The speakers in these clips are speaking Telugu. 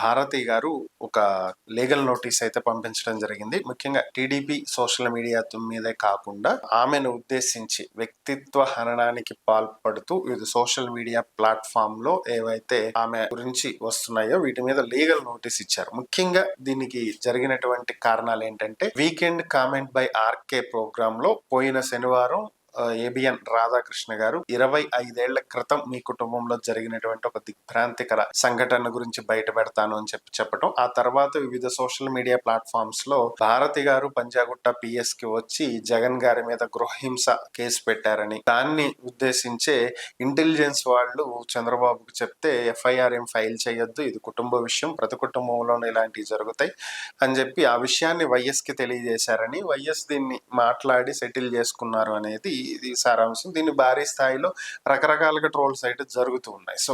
భారతి గారు ఒక లీగల్ నోటీస్ అయితే పంపించడం జరిగింది. ముఖ్యంగా టీడీపీ సోషల్ మీడియా మీదే కాకుండా ఆమెను ఉద్దేశించి వ్యక్తిత్వ హననానికి పాల్పడుతూ వివిధ సోషల్ మీడియా ప్లాట్ఫామ్ లో ఏవైతే ఆమె గురించి వస్తున్నాయో వీటి మీద లీగల్ నోటీస్ ఇచ్చారు. ముఖ్యంగా దీనికి జరిగినటువంటి కారణాలు ఏంటంటే weekend comment by R K programme లో పోయిన శనివారం ఏబిఎన్ రాధాకృష్ణ గారు 25 ఏళ్ల క్రితం మీ కుటుంబంలో జరిగినటువంటి ఒక దిగ్భ్రాంతికర సంఘటన గురించి బయట పెడతాను అని చెప్పటం, ఆ తర్వాత వివిధ సోషల్ మీడియా ప్లాట్ఫామ్స్ లో భారతి గారు పంజాగుట్ట పిఎస్ కి వచ్చి జగన్ గారి మీద గృహహింస కేసు పెట్టారని, దాన్ని ఉద్దేశించే ఇంటెలిజెన్స్ వాళ్ళు చంద్రబాబుకు చెప్తే ఎఫ్ఐఆర్ ఏం ఫైల్ చేయొద్దు, ఇది కుటుంబ విషయం, ప్రతి కుటుంబంలోనూ ఇలాంటివి జరుగుతాయి అని చెప్పి ఆ విషయాన్ని వైఎస్ కి తెలియజేశారని, వైఎస్ దీన్ని మాట్లాడి సెటిల్ చేసుకున్నారు అనేది ఇది సారాంశం. దీన్ని భారీ స్థాయిలో రకరకాలుగా ట్రోల్స్ అయితే జరుగుతూ ఉన్నాయి. సో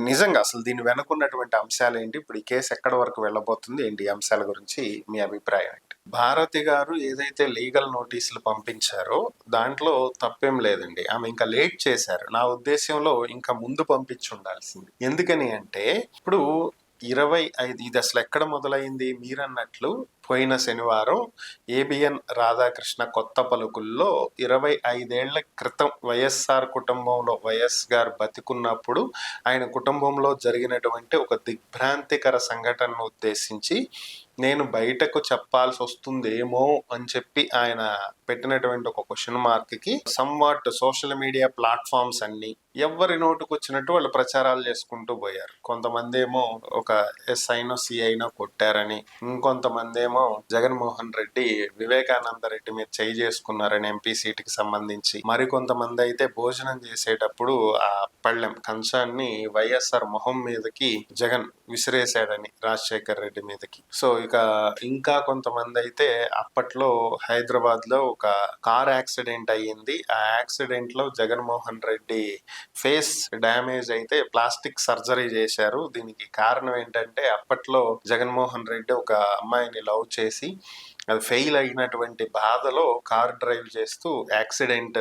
నిజంగా అసలు దీని వెనుకున్నటువంటి అంశాలు ఏంటి, ఇప్పుడు ఈ కేసు ఎక్కడి వరకు వెళ్ళబోతుంది ఏంటి, ఈ అంశాల గురించి మీ అభిప్రాయం ఏంటి? భారతి గారు ఏదైతే లీగల్ నోటీసులు పంపించారో దాంట్లో తప్పేం లేదండి. ఆమె ఇంకా లేట్ చేశారు. నా ఉద్దేశంలో ఇంకా ముందు పంపించి ఉండాల్సింది. ఎందుకని అంటే ఇప్పుడు 25 ఇది అసలు ఎక్కడ మొదలైంది మీరన్నట్లు పోయిన శనివారం ఏబిఎన్ రాధాకృష్ణ కొత్త పలుకుల్లో 25 ఏళ్ల క్రితం వైఎస్ఆర్ కుటుంబంలో వైఎస్ గారు బతికున్నప్పుడు ఆయన కుటుంబంలో జరిగినటువంటి ఒక దిగ్భ్రాంతికర సంఘటనను ఉద్దేశించి నేను బయటకు చెప్పాల్సి వస్తుందేమో అని చెప్పి ఆయన పెట్టినటువంటి ఒక క్వశ్చన్ మార్క్ కి సమ్వాట్ సోషల్ మీడియా ప్లాట్ఫామ్స్ అన్ని ఎవరి నోటుకు వచ్చినట్టు వాళ్ళు ప్రచారాలు చేసుకుంటూ పోయారు. కొంతమంది ఏమో ఒక ఎస్ఐనో సిఐనో కొట్టారని, ఇంకొంతమంది ఏమో జగన్మోహన్ రెడ్డి వివేకానంద రెడ్డి మీద చేయి చేసుకున్నారని ఎంపీ సీటుకి సంబంధించి, మరికొంతమంది అయితే భోజనం చేసేటప్పుడు ఆ పళ్ళెం కంచాన్ని వైఎస్ఆర్ మొహం మీదకి జగన్ విసిరేశాడని రాజశేఖర్ రెడ్డి మీదకి. సో ఇక ఇంకా కొంతమంది అయితే అప్పట్లో హైదరాబాద్ లో ఒక కార్ యాక్సిడెంట్ అయ్యింది, ఆ యాక్సిడెంట్ లో జగన్మోహన్ రెడ్డి ఫేస్ డ్యామేజ్ అయితే ప్లాస్టిక్ సర్జరీ చేశారు. దీనికి కారణం ఏంటంటే అప్పట్లో జగన్మోహన్ రెడ్డి ఒక అమ్మాయిని లవ్ చేసి అది ఫెయిల్ అయినటువంటి బాధలో కార్ డ్రైవ్ చేస్తూ యాక్సిడెంట్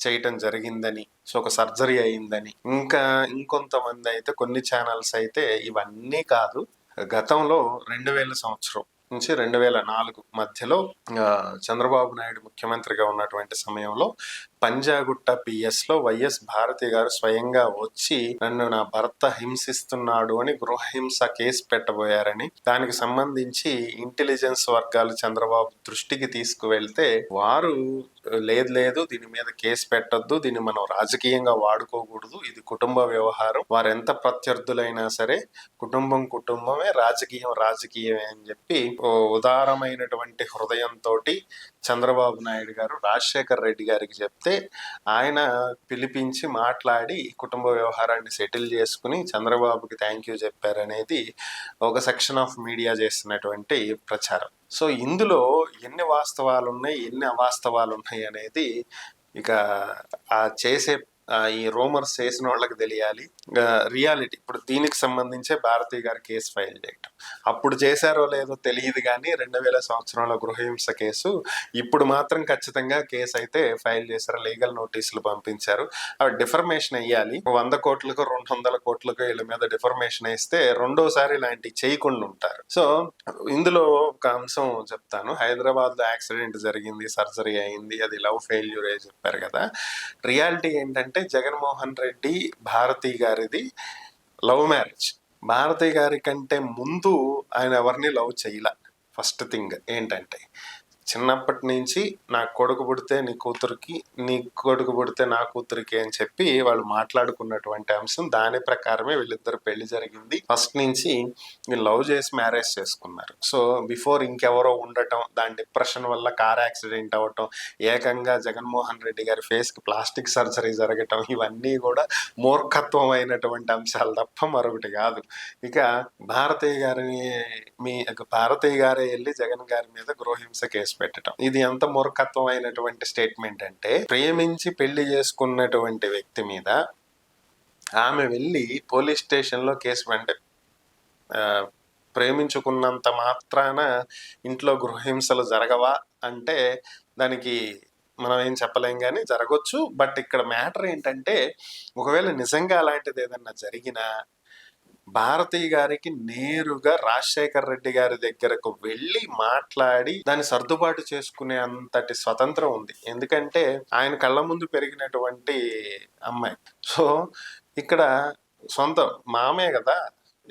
చేయటం జరిగిందని, సో ఒక సర్జరీ అయిందని. ఇంకా ఇంకొంతమంది అయితే కొన్ని ఛానల్స్ అయితే ఇవన్నీ కాదు, గతంలో 2000 సంవత్సరం నుంచి 2004 మధ్యలో చంద్రబాబు నాయుడు ముఖ్యమంత్రిగా ఉన్నటువంటి సమయంలో పంజాగుట్ట పిఎస్ లో వైఎస్ భారతి గారు స్వయంగా వచ్చి నన్ను నా భర్త హింసిస్తున్నాడు అని గృహహింస కేసు పెట్టబోయారని, దానికి సంబంధించి ఇంటెలిజెన్స్ వర్గాలు చంద్రబాబు దృష్టికి తీసుకువెళ్తే వారు లేదు లేదు దీని మీద కేసు పెట్టొద్దు, దీన్ని మనం రాజకీయంగా వాడుకోకూడదు, ఇది కుటుంబ వ్యవహారం, వారెంత ప్రత్యర్థులైనా సరే కుటుంబం కుటుంబమే, రాజకీయం రాజకీయమే అని చెప్పి ఉదారమైనటువంటి హృదయంతో చంద్రబాబు నాయుడు గారు రాజశేఖర్ రెడ్డి గారికి చెప్తే ఆయన పిలిపించి మాట్లాడి కుటుంబ వ్యవహారాన్ని సెటిల్ చేసుకుని చంద్రబాబుకి థ్యాంక్ యూ చెప్పారనేది ఒక సెక్షన్ ఆఫ్ మీడియా చేస్తున్నటువంటి ప్రచారం. సో ఇందులో ఎన్ని వాస్తవాలు ఉన్నాయి ఎన్ని అవాస్తవాలు ఉన్నాయి అనేది ఇక ఆ చేసే ఈ రూమర్స్ చేసిన వాళ్ళకి తెలియాలి. రియాలిటీ ఇప్పుడు దీనికి సంబంధించే భారతి గారు కేసు ఫైల్ చేయటం, అప్పుడు చేశారో లేదో తెలియదు కానీ 2000 సంవత్సరంలో గృహహింస కేసు ఇప్పుడు మాత్రం ఖచ్చితంగా కేసు అయితే ఫైల్ చేశారు, లీగల్ నోటీసులు పంపించారు. అవి డిఫర్మేషన్ అయ్యాలి. 100 కోట్లకు 200 కోట్లకు వీళ్ళ మీద డిఫర్మేషన్ వేస్తే రెండోసారి ఇలాంటివి చేయకుండా ఉంటారు. సో ఇందులో ఒక అంశం చెప్తాను. హైదరాబాద్ లో యాక్సిడెంట్ జరిగింది, సర్జరీ అయింది, అది లవ్ ఫెయిల్యూర్ అని చెప్పారు కదా. రియాలిటీ ఏంటంటే జగన్మోహన్ రెడ్డి భారతి గారిది లవ్ మ్యారేజ్. భారతి గారి కంటే ముందు ఆయన ఎవరిని లవ్ చేయలే. ఫస్ట్ థింగ్ ఏంటంటే చిన్నప్పటి నుంచి నా కొడుకు పుడితే నీ కూతురికి, నీ కొడుకు పుడితే నా కూతురికి అని చెప్పి వాళ్ళు మాట్లాడుకున్నటువంటి అంశం. దాని ప్రకారమే వీళ్ళిద్దరు పెళ్లి జరిగింది. ఫస్ట్ నుంచి వీళ్ళు లవ్ చేసి మ్యారేజ్ చేసుకున్నారు. సో బిఫోర్ ఇంకెవరో ఉండటం, దాని డిప్రెషన్ వల్ల కార్ యాక్సిడెంట్ అవ్వటం, ఏకంగా జగన్మోహన్ రెడ్డి గారి ఫేస్ కి ప్లాస్టిక్ సర్జరీ జరగటం, ఇవన్నీ కూడా మూర్ఖత్వం అయినటువంటి అంశాలు తప్ప మరొకటి కాదు. ఇక భారతయ్య గారే వెళ్ళి జగన్ గారి మీద గృహహింస కేసు పెట్టడం, ఇది ఎంత మూర్ఖత్వం అయినటువంటి స్టేట్మెంట్ అంటే, ప్రేమించి పెళ్లి చేసుకున్నటువంటి వ్యక్తి మీద ఆమె వెళ్ళి పోలీస్ స్టేషన్ లో కేసు అంటే ప్రేమించుకున్నంత మాత్రాన ఇంట్లో గృహహింసలు జరగవా అంటే దానికి మనం ఏం చెప్పలేం కానీ జరగొచ్చు. బట్ ఇక్కడ మ్యాటర్ ఏంటంటే ఒకవేళ నిజంగా అలాంటిది ఏదన్నా జరిగినా భారతి గారికి నేరుగా రాజశేఖర్ రెడ్డి గారి దగ్గరకు వెళ్ళి మాట్లాడి దాన్ని సర్దుబాటు చేసుకునే అంతటి స్వతంత్రం ఉంది. ఎందుకంటే ఆయన కళ్ళ ముందు పెరిగినటువంటి అమ్మాయి. సో ఇక్కడ సొంత మామే కదా,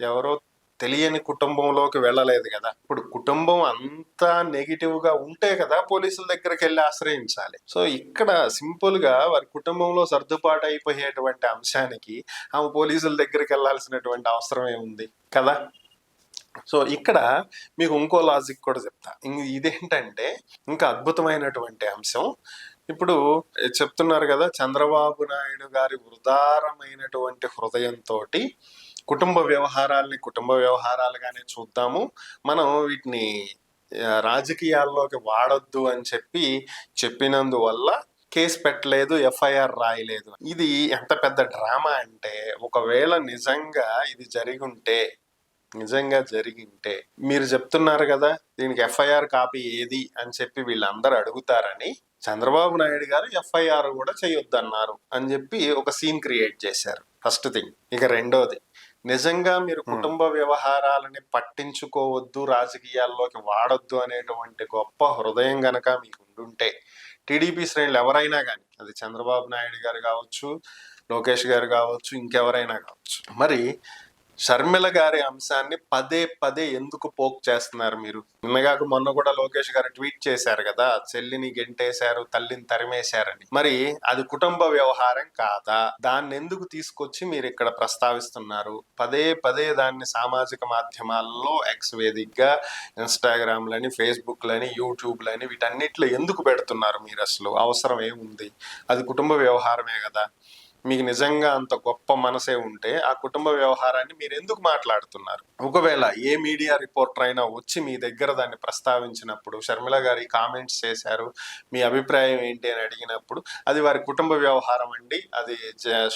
ఎవరో తెలియని కుటుంబంలోకి వెళ్ళలేదు కదా. ఇప్పుడు కుటుంబం అంతా నెగిటివ్ గా ఉంటే కదా పోలీసుల దగ్గరికి వెళ్ళి ఆశ్రయించాలి. సో ఇక్కడ సింపుల్ గా వారి కుటుంబంలో సర్దుబాటు అయిపోయేటువంటి అంశానికి ఆమె పోలీసుల దగ్గరికి వెళ్ళాల్సినటువంటి అవసరం ఏముంది కదా. సో ఇక్కడ మీకు ఇంకో లాజిక్ కూడా చెప్తా. ఇదేంటంటే ఇంకా అద్భుతమైనటువంటి అంశం. ఇప్పుడు చెప్తున్నారు కదా, చంద్రబాబు నాయుడు గారి ఉదారమైనటువంటి హృదయంతో కుటుంబ వ్యవహారాల్ని కుటుంబ వ్యవహారాలుగానే చూద్దాము, మనం వీటిని రాజకీయాల్లోకి వాడొద్దు అని చెప్పినందువల్ల కేసు పెట్టలేదు, ఎఫ్ఐఆర్ రాయలేదు. ఇది ఎంత పెద్ద డ్రామా అంటే, ఒకవేళ నిజంగా ఇది నిజంగా జరిగింటే మీరు చెప్తున్నారు కదా దీనికి ఎఫ్ఐఆర్ కాపీ ఏది అని చెప్పి వీళ్ళందరూ అడుగుతారని, చంద్రబాబు నాయుడు గారు ఎఫ్ఐఆర్ కూడా చేయొద్దన్నారు అని చెప్పి ఒక సీన్ క్రియేట్ చేశారు. First thing. ఇక రెండోది, నిజంగా మీరు కుటుంబ వ్యవహారాలని పట్టించుకోవద్దు, రాజకీయాల్లోకి వాడొద్దు అనేటువంటి గొప్ప హృదయం గనక మీకు ఉండుంటే, టీడీపీ శ్రేణులు ఎవరైనా కానీ, అది చంద్రబాబు నాయుడు గారు కావచ్చు, లోకేష్ గారు కావచ్చు, ఇంకెవరైనా కావచ్చు, మరి షర్మిల గారి అంశాన్ని పదే పదే ఎందుకు పోక్ చేస్తున్నారు మీరు? నిన్నగాక మొన్న కూడా లోకేష్ గారు ట్వీట్ చేశారు కదా, చెల్లిని గెంటేశారు, తల్లిని తరిమేశారని. మరి అది కుటుంబ వ్యవహారం కాదా? దాన్ని ఎందుకు తీసుకొచ్చి మీరు ఇక్కడ ప్రస్తావిస్తున్నారు? పదే పదే దాన్ని సామాజిక మాధ్యమాల్లో ఎక్స్ వేదికగా, ఇన్స్టాగ్రామ్ లని, ఫేస్బుక్ లని, యూట్యూబ్ లని వీటన్నిటిలో ఎందుకు పెడుతున్నారు మీరు? అసలు అవసరం ఏముంది? అది కుటుంబ వ్యవహారమే కదా. మీకు నిజంగా అంత గొప్ప మనసే ఉంటే ఆ కుటుంబ వ్యవహారాన్ని మీరు ఎందుకు మాట్లాడుతున్నారు? ఒకవేళ ఏ మీడియా రిపోర్టర్ అయినా వచ్చి మీ దగ్గర దాన్ని ప్రస్తావించినప్పుడు, షర్మిల గారి కామెంట్స్ చేశారు, మీ అభిప్రాయం ఏంటి అని అడిగినప్పుడు, అది వారి కుటుంబ వ్యవహారం అండి, అది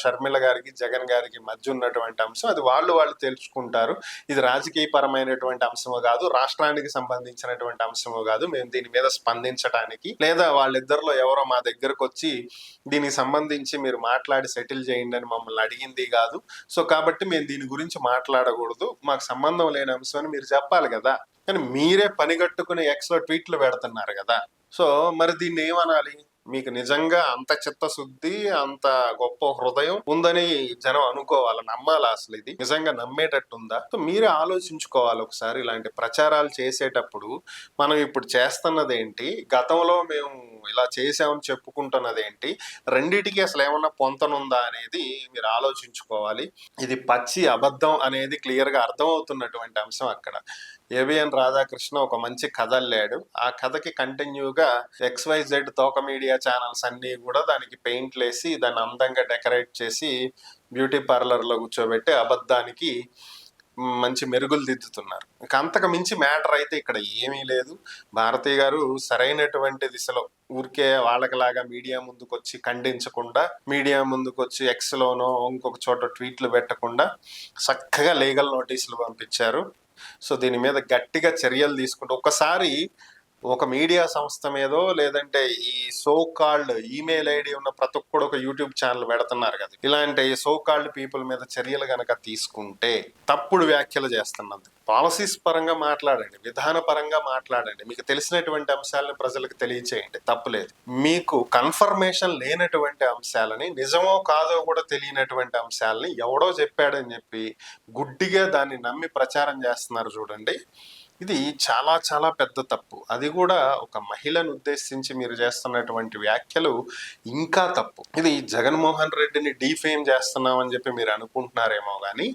షర్మిల గారికి జగన్ గారికి మధ్య ఉన్నటువంటి అంశం, అది వాళ్ళు తెలుసుకుంటారు, ఇది రాజకీయ పరమైనటువంటి అంశము కాదు, రాష్ట్రానికి సంబంధించినటువంటి అంశము కాదు, మేము దీని మీద స్పందించడానికి, లేదా వాళ్ళిద్దరిలో ఎవరో మా దగ్గరకు వచ్చి దీనికి సంబంధించి మీరు మాట్లాడి సెటిల్ చేయండి అని మమ్మల్ని అడిగింది కాదు, సో కాబట్టి మేము దీని గురించి మాట్లాడకూడదు, మాకు సంబంధం లేని అంశం అని మీరు చెప్పాలి కదా. కానీ మీరే పనిగట్టుకుని ఎక్స్ లో ట్వీట్లు పెడుతున్నారు కదా. సో మరి దీన్ని ఏమనాలి? మీకు నిజంగా అంత చిత్తశుద్ధి, అంత గొప్ప హృదయం ఉందని జనం అనుకోవాలి, నమ్మాలా? అసలు ఇది నిజంగా నమ్మేటట్టుందా? సో మీరే ఆలోచించుకోవాలి ఒకసారి. ఇలాంటి ప్రచారాలు చేసేటప్పుడు మనం ఇప్పుడు చేస్తున్నది ఏంటి, గతంలో మేము ఇలా చేసామని చెప్పుకుంటున్నది ఏంటి, రెండిటికి అసలు ఏమన్నా పొంతనుందా అనేది మీరు ఆలోచించుకోవాలి. ఇది పచ్చి అబద్ధం అనేది క్లియర్ గా అర్థమవుతున్నటువంటి అంశం అక్కడ. ఏవిఎన్ రాధాకృష్ణ ఒక మంచి కథ అల్లాడు. ఆ కథకి కంటిన్యూగా XYZ తోక మీడియా ఛానల్స్ అన్ని కూడా దానికి పెయింట్లు వేసి దాన్ని అందంగా డెకరేట్ చేసి బ్యూటీ పార్లర్ లో కూర్చోబెట్టి అబద్ధానికి మంచి మెరుగులు దిద్దుతున్నారు. ఇంకా అంతకు మించి మ్యాటర్ అయితే ఇక్కడ ఏమీ లేదు. భారతి గారు సరైనటువంటి దిశలో, ఊరికే వాళ్ళకిలాగా మీడియా ముందుకు వచ్చి ఖండించకుండా, మీడియా ముందుకు వచ్చి ఎక్స్ లోనో ఇంకొక చోట ట్వీట్లు పెట్టకుండా చక్కగా లీగల్ నోటీసులు పంపించారు. సో దీని మీద గట్టిగా చర్యలు తీసుకుంటూ, ఒకసారి ఒక మీడియా సంస్థ మీదో లేదంటే ఈ సో కాల్డ్ ఈమెయిల్ ఐడి ఉన్న ప్రతి ఒక్కడు ఒక యూట్యూబ్ ఛానల్ పెడుతున్నారు కదా, ఇలాంటి సో కాల్డ్ పీపుల్ మీద చర్యలు గనక తీసుకుంటే, తప్పుడు వ్యాఖ్యలు చేస్తున్నది, పాలసీస్ పరంగా మాట్లాడండి, విధాన పరంగా మాట్లాడండి, మీకు తెలిసినటువంటి అంశాలను ప్రజలకు తెలియచేయండి, తప్పులేదు. మీకు కన్ఫర్మేషన్ లేనటువంటి అంశాలని, నిజమో కాదో కూడా తెలియనటువంటి అంశాలని ఎవడో చెప్పాడని చెప్పి గుడ్డిగా దాన్ని నమ్మి ప్రచారం చేస్తున్నారు చూడండి, ఇది చాలా చాలా పెద్ద తప్పు. అది కూడా ఒక మహిళను ఉద్దేశించి మీరు చేస్తున్నటువంటి వ్యాఖ్యలు ఇంకా తప్పు. ఇది జగన్మోహన్ రెడ్డిని డీఫేమ్ చేస్తున్నామని చెప్పి మీరు అనుకుంటున్నారేమో కానీ,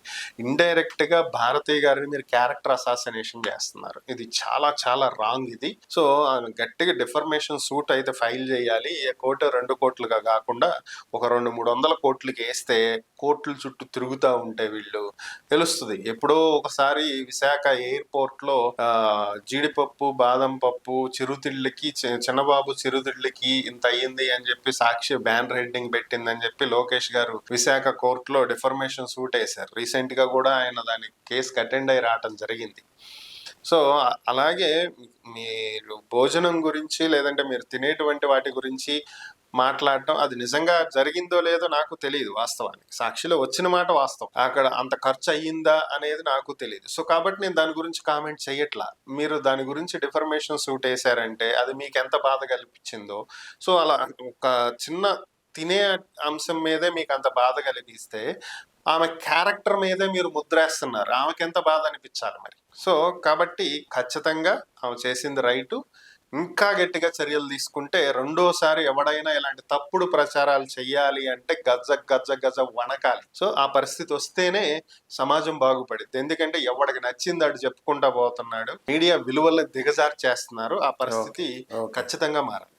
ఇండైరెక్ట్ గా భారతి గారిని మీరు క్యారెక్టర్ అసాసినేషన్ చేస్తున్నారు. ఇది చాలా చాలా రాంగ్ ఇది. సో గట్టిగా డిఫర్మేషన్ సూట్ అయితే ఫైల్ చేయాలి. ఏ కోర్టు 2 కోట్లుగా కాకుండా ఒక 200-300 కోట్లకి వేస్తే కోర్టుల చుట్టూ తిరుగుతూ ఉంటే వీళ్ళు తెలుస్తుంది. ఎప్పుడో ఒకసారి విశాఖ ఎయిర్పోర్ట్ లో జీడిపప్పు, బాదం పప్పు, చిరుతిళ్ళకి, చిన్నబాబు చిరుతిళ్ళకి ఇంత అయ్యింది అని చెప్పి సాక్షి బ్యాన్ రైటింగ్ పెట్టిందని చెప్పి లోకేష్ గారు విశాఖ కోర్టులో డిఫర్మేషన్ సూట్ వేశారు. రీసెంట్ గా కూడా ఆయన దాని కేసుకి అటెండ్ అయి రావటం జరిగింది. సో అలాగే మీరు భోజనం గురించి లేదంటే మీరు తినేటువంటి వాటి గురించి మాట్లాడటం, అది నిజంగా జరిగిందో లేదో నాకు తెలియదు వాస్తవానికి. సాక్షిలో వచ్చిన మాట వాస్తవం. అక్కడ అంత ఖర్చు అయ్యిందా అనేది నాకు తెలియదు. సో కాబట్టి నేను దాని గురించి కామెంట్ చెయ్యట్లా. మీరు దాని గురించి డిఫర్మేషన్ సూట్ వేసారంటే అది మీకు ఎంత బాధ కల్పించిందో, సో అలా ఒక చిన్న తినే అంశం మీదే మీకు అంత బాధ కలిగిస్తే ఆమె క్యారెక్టర్ మీదే మీరు ముద్రేస్తున్నారు. ఆమెకి ఎంత బాధ అనిపించాలి మరి. సో కాబట్టి ఖచ్చితంగా ఆమె చేసింది రైటు. ఇంకా గట్టిగా చర్యలు తీసుకుంటే రెండోసారి ఎవడైనా ఇలాంటి తప్పుడు ప్రచారాలు చెయ్యాలి అంటే గజ్జ గజ్జ గజ్జ వణకాలి. సో ఆ పరిస్థితి వస్తేనే సమాజం బాగుపడింది. ఎందుకంటే ఎవడికి నచ్చింది అటు చెప్పుకుంటా పోతున్నాడు. మీడియా విలువలను దిగజార్చేస్తున్నారు. ఆ పరిస్థితి ఖచ్చితంగా మారాలి.